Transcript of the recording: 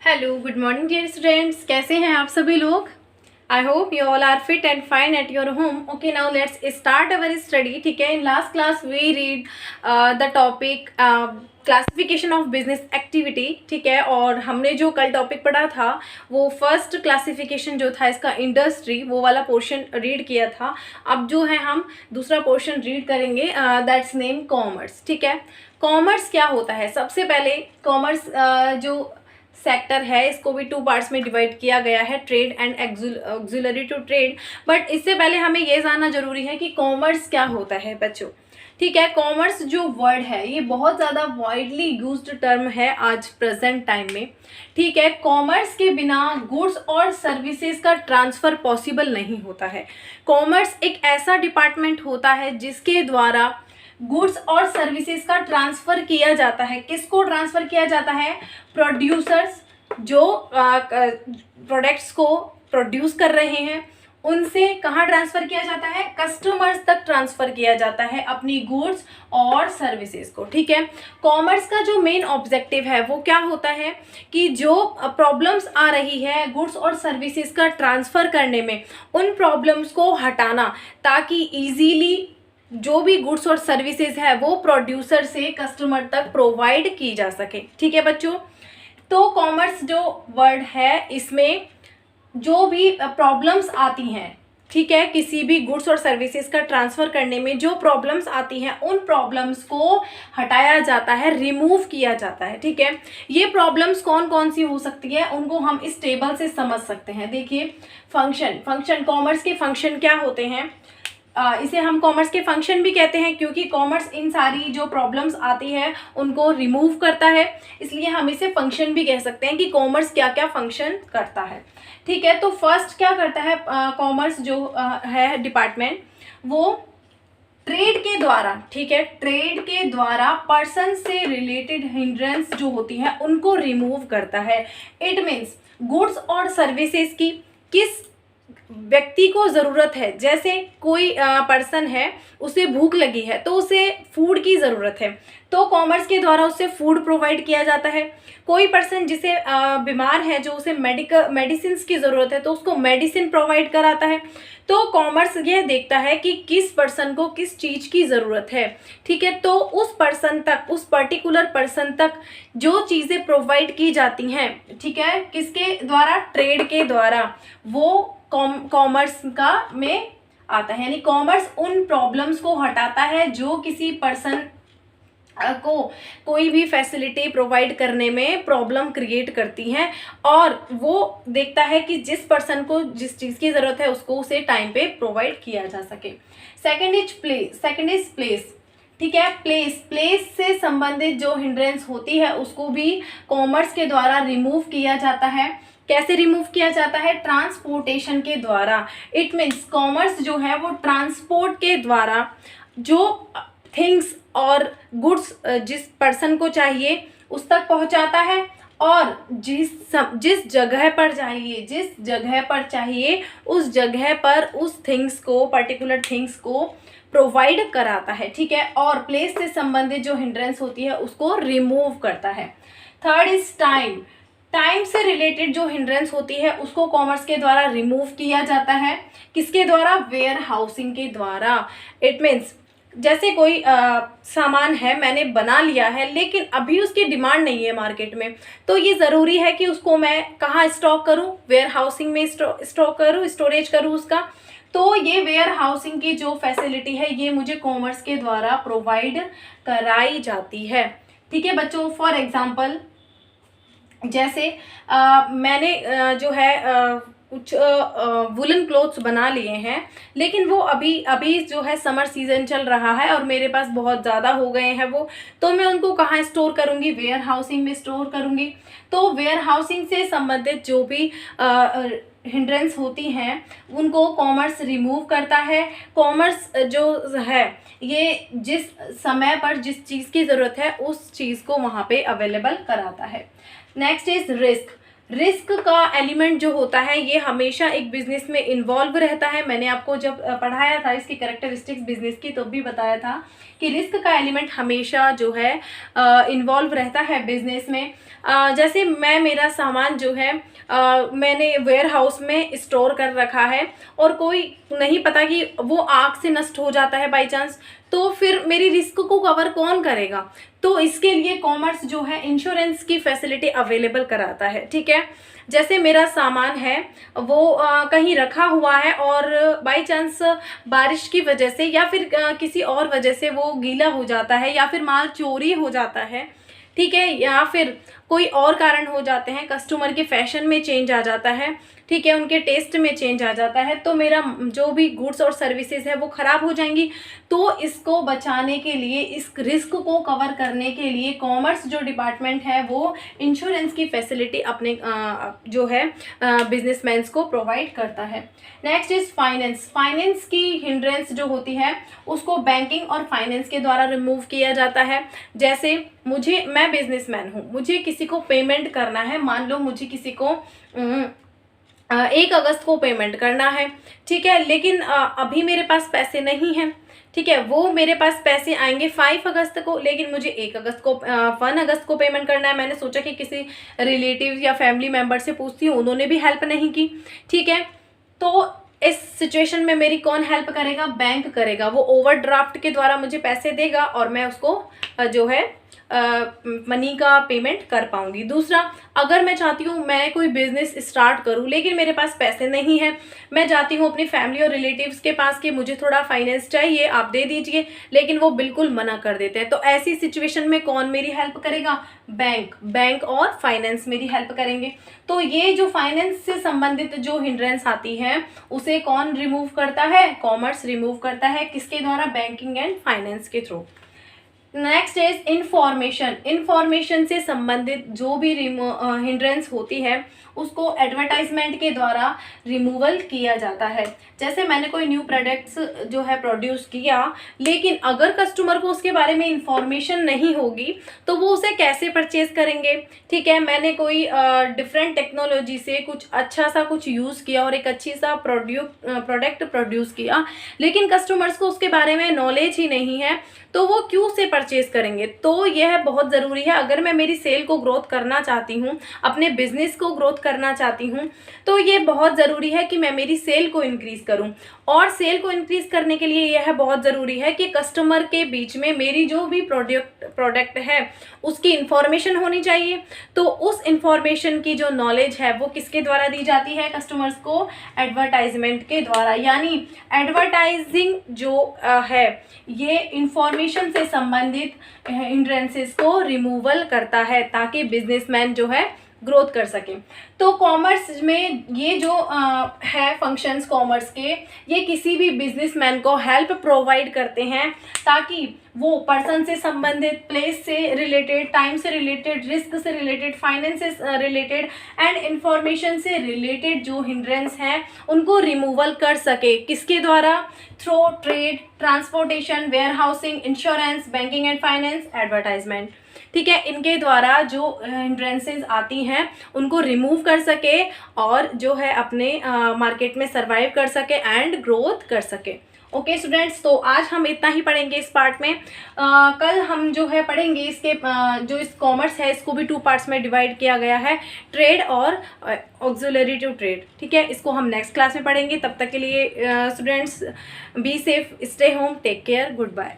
Hello, good morning dear students. कैसे हैं आप सभी लोग? I hope you all are fit and fine at your home. Okay, now let's start our study. ठीक है, in last class we read the topic classification of business activity. ठीक है, और हमने जो कल टॉपिक पढ़ा था वो फर्स्ट क्लासिफिकेशन जो था इसका इंडस्ट्री, वो वाला पोर्शन रीड किया था। अब जो है हम दूसरा पोर्शन रीड करेंगे, दैट्स नेम कॉमर्स। ठीक है, कॉमर्स क्या होता है? सबसे पहले कॉमर्स जो सेक्टर है इसको भी टू पार्ट्स में डिवाइड किया गया है, trade and auxiliary to trade. But इससे पहले हमें ये जानना जरूरी है कि कॉमर्स क्या होता है बच्चों। ठीक है, कॉमर्स जो वर्ड है ये बहुत ज़्यादा वाइडली यूज्ड टर्म है आज प्रेजेंट टाइम में। ठीक है, कॉमर्स के बिना गुड्स और सर्विसेज का ट्रांसफ़र पॉसिबल नहीं होता है। कॉमर्स एक ऐसा डिपार्टमेंट होता है जिसके द्वारा गुड्स और सर्विसेज का ट्रांसफ़र किया जाता है। किसको ट्रांसफ़र किया जाता है? प्रोड्यूसर्स जो प्रोडक्ट्स को प्रोड्यूस कर रहे हैं उनसे कहाँ ट्रांसफ़र किया जाता है? कस्टमर्स तक ट्रांसफ़र किया जाता है अपनी गुड्स और सर्विसेज को। ठीक है, कॉमर्स का जो मेन ऑब्जेक्टिव है वो क्या होता है कि जो प्रॉब्लम्स आ रही है गुड्स और सर्विसेज का ट्रांसफ़र करने में, उन प्रॉब्लम्स को हटाना ताकि ईजीली जो भी गुड्स और सर्विसेज है वो प्रोड्यूसर से कस्टमर तक प्रोवाइड की जा सके। ठीक है बच्चों, तो कॉमर्स जो वर्ड है इसमें जो भी प्रॉब्लम्स आती हैं, ठीक है, किसी भी गुड्स और सर्विसेज का ट्रांसफ़र करने में जो प्रॉब्लम्स आती हैं उन प्रॉब्लम्स को हटाया जाता है, रिमूव किया जाता है। ठीक है, ये प्रॉब्लम्स कौन कौन सी हो सकती है उनको हम इस टेबल से समझ सकते हैं। देखिए, फंक्शन कॉमर्स के फंक्शन क्या होते हैं? इसे हम कॉमर्स के फंक्शन भी कहते हैं क्योंकि कॉमर्स इन सारी जो प्रॉब्लम्स आती है उनको रिमूव करता है, इसलिए हम इसे फंक्शन भी कह सकते हैं कि कॉमर्स क्या क्या फंक्शन करता है। ठीक है, तो फर्स्ट क्या करता है कॉमर्स जो है डिपार्टमेंट, वो ट्रेड के द्वारा, ठीक है, ट्रेड के द्वारा पर्सन से रिलेटेड हिंड्रेंस जो होती है उनको रिमूव करता है। इट मीन्स गुड्स और सर्विसेज की किस व्यक्ति को ज़रूरत है, जैसे कोई पर्सन है उसे भूख लगी है तो उसे फूड की ज़रूरत है, तो कॉमर्स के द्वारा उसे फूड प्रोवाइड किया जाता है। कोई पर्सन जिसे बीमार है जो उसे मेडिसिन की ज़रूरत है तो उसको मेडिसिन प्रोवाइड कराता है। तो कॉमर्स यह देखता है कि किस पर्सन को किस चीज़ की ज़रूरत है। ठीक है, तो उस पर्सन तक, उस पर्टिकुलर पर्सन तक जो चीज़ें प्रोवाइड की जाती हैं, ठीक है, किसके द्वारा? ट्रेड के द्वारा, वो कॉमर्स का में आता है। यानी कॉमर्स उन प्रॉब्लम्स को हटाता है जो किसी पर्सन को कोई भी फैसिलिटी प्रोवाइड करने में प्रॉब्लम क्रिएट करती हैं, और वो देखता है कि जिस पर्सन को जिस चीज़ की ज़रूरत है उसको उसे टाइम पे प्रोवाइड किया जा सके। Second is place. ठीक है, प्लेस से संबंधित जो हिंड्रेंस होती है उसको भी कॉमर्स के द्वारा रिमूव किया जाता है। कैसे रिमूव किया जाता है? ट्रांसपोर्टेशन के द्वारा। इट मीन्स कॉमर्स जो है वो ट्रांसपोर्ट के द्वारा जो थिंग्स और गुड्स जिस पर्सन को चाहिए उस तक पहुंचाता है, और जिस जगह पर चाहिए उस जगह पर उस थिंग्स को, पर्टिकुलर थिंग्स को प्रोवाइड कराता है। ठीक है, और प्लेस से संबंधित जो हिंड्रेंस होती है उसको रिमूव करता है। थर्ड इज टाइम से रिलेटेड जो हिंड्रेंस होती है उसको कॉमर्स के द्वारा रिमूव किया जाता है। किसके द्वारा? वेयर हाउसिंग के द्वारा। इट मीन्स जैसे कोई सामान है मैंने बना लिया है लेकिन अभी उसकी डिमांड नहीं है मार्केट में, तो ये ज़रूरी है कि उसको मैं कहाँ स्टॉक करूँ? वेयर हाउसिंग में स्टॉक करूँ, स्टोरेज करूँ उसका। तो ये वेयर हाउसिंग की जो फैसिलिटी है ये मुझे कॉमर्स के द्वारा प्रोवाइड कराई जाती है। ठीक है बच्चों, फॉर एग्जाम्पल जैसे मैंने जो है कुछ वुलन क्लोथ्स बना लिए हैं, लेकिन वो अभी जो है समर सीजन चल रहा है और मेरे पास बहुत ज़्यादा हो गए हैं वो, तो मैं उनको कहाँ स्टोर करूँगी? वेयर हाउसिंग में स्टोर करूँगी। तो वेयर हाउसिंग से संबंधित जो भी हिंड्रेंस होती हैं उनको कॉमर्स रिमूव करता है। कॉमर्स जो है ये जिस समय पर जिस चीज़ की ज़रूरत है उस चीज़ को वहाँ पे अवेलेबल कराता है। Next is risk. रिस्क का एलिमेंट जो होता है ये हमेशा एक बिजनेस में इन्वॉल्व रहता है। मैंने आपको जब पढ़ाया था इसकी कैरेक्टरिस्टिक्स बिजनेस की तो भी बताया था कि रिस्क का एलिमेंट हमेशा जो है इन्वॉल्व रहता है बिजनेस में। जैसे मेरा सामान जो है मैंने वेयर हाउस में स्टोर कर रखा है और कोई नहीं पता कि वो आग से नष्ट हो जाता है बाय चांस, तो फिर मेरी रिस्क को कवर कौन करेगा? तो इसके लिए कॉमर्स जो है इंश्योरेंस की फैसिलिटी अवेलेबल कराता है। ठीक है, जैसे मेरा सामान है वो कहीं रखा हुआ है और बाय चांस बारिश की वजह से या फिर किसी और वजह से वो गीला हो जाता है या फिर माल चोरी हो जाता है, ठीक है, या फिर कोई और कारण हो जाते हैं, कस्टमर के फैशन में चेंज आ जाता है, ठीक है, उनके टेस्ट में चेंज आ जाता है, तो मेरा जो भी गुड्स और सर्विसेज है वो ख़राब हो जाएंगी। तो इसको बचाने के लिए, इस रिस्क को कवर करने के लिए कॉमर्स जो डिपार्टमेंट है वो इंश्योरेंस की फैसिलिटी अपने जो है बिजनेसमैन्स को प्रोवाइड करता है। Next is finance. फाइनेंस की हिंड्रेंस जो होती है उसको बैंकिंग और फाइनेंस के द्वारा रिमूव किया जाता है। जैसे मैं बिजनेसमैन हूँ, मुझे किसी को पेमेंट करना है, मान लो मुझे किसी को 1 अगस्त को पेमेंट करना है, ठीक है, लेकिन अभी मेरे पास पैसे नहीं हैं, ठीक है, वो मेरे पास पैसे आएंगे 5 अगस्त को, लेकिन मुझे 1 अगस्त को पेमेंट करना है। मैंने सोचा कि किसी रिलेटिव या फैमिली मेम्बर से पूछती हूँ, उन्होंने भी हेल्प नहीं की, ठीक है, तो इस सिचुएशन में मेरी कौन हेल्प करेगा? बैंक करेगा। वो ओवरड्राफ्ट के द्वारा मुझे पैसे देगा और मैं उसको जो है मनी का पेमेंट कर पाऊंगी। दूसरा, अगर मैं चाहती हूँ मैं कोई बिजनेस स्टार्ट करूँ लेकिन मेरे पास पैसे नहीं है, मैं जाती हूँ अपनी फैमिली और रिलेटिव्स के पास कि मुझे थोड़ा फाइनेंस चाहिए, आप दे दीजिए, लेकिन वो बिल्कुल मना कर देते हैं। तो ऐसी सिचुएशन में कौन मेरी हेल्प करेगा? बैंक और फाइनेंस मेरी हेल्प करेंगे। तो ये जो फाइनेंस से संबंधित जो हिंड्रेंस आती है उसे कौन रिमूव करता है? कॉमर्स रिमूव करता है। किसके द्वारा? बैंकिंग एंड फाइनेंस के through. Next is information. Information से संबंधित जो भी हिंड्रेंस होती है उसको एडवर्टाइजमेंट के द्वारा रिमूवल किया जाता है। जैसे मैंने कोई न्यू प्रोडक्ट्स जो है प्रोड्यूस किया, लेकिन अगर कस्टमर को उसके बारे में इंफॉर्मेशन नहीं होगी तो वो उसे कैसे परचेज करेंगे? ठीक है, मैंने कोई डिफरेंट टेक्नोलॉजी से कुछ अच्छा सा कुछ यूज़ किया और एक अच्छी सा प्रोडक्ट प्रोड्यूस किया, लेकिन कस्टमर्स को उसके बारे में नॉलेज ही नहीं है, तो वो क्यों से परचेज करेंगे? तो यह बहुत ज़रूरी है। अगर मैं मेरी सेल को ग्रोथ करना चाहती हूँ, अपने बिजनेस को ग्रोथ करना चाहती हूँ, तो ये बहुत ज़रूरी है कि मैं मेरी सेल को इंक्रीज़ करूँ। और सेल को इंक्रीज़ करने के लिए यह बहुत ज़रूरी है कि कस्टमर के बीच में मेरी जो भी प्रोडक्ट है उसकी इंफॉर्मेशन होनी चाहिए। तो उस इंफॉर्मेशन की जो नॉलेज है वो किसके द्वारा दी जाती है कस्टमर्स को? एडवर्टाइजमेंट के द्वारा। यानी एडवर्टाइजिंग जो है ये इंफॉर्मेशन से संबंधित हिंड्रेंसेस को रिमूवल करता है ताकि बिजनेसमैन जो है ग्रोथ कर सके। तो कॉमर्स में ये जो है फंक्शंस कॉमर्स के, ये किसी भी बिजनेसमैन को हेल्प प्रोवाइड करते हैं ताकि वो पर्सन से संबंधित, प्लेस से रिलेटेड, टाइम से रिलेटेड, रिस्क से रिलेटेड, फाइनेंस से रिलेटेड एंड इंफॉर्मेशन से रिलेटेड जो हिंड्रेंस हैं उनको रिमूवल कर सके। किसके द्वारा? Through trade, transportation, warehousing, insurance, banking and finance, advertisement. ठीक है, इनके द्वारा जो हिंड्रेंसेस आती हैं उनको रिमूव कर सके और जो है अपने मार्केट में सर्वाइव कर सके एंड ग्रोथ कर सके। ओके स्टूडेंट्स, तो आज हम इतना ही पढ़ेंगे इस पार्ट में। कल हम जो है पढ़ेंगे इसके जो इस कॉमर्स है इसको भी 2 पार्ट्स में डिवाइड किया गया है, ट्रेड और ऑक्सिलरी टू ट्रेड। ठीक है, इसको हम नेक्स्ट क्लास में पढ़ेंगे। तब तक के लिए students be safe, stay home, take care, good bye.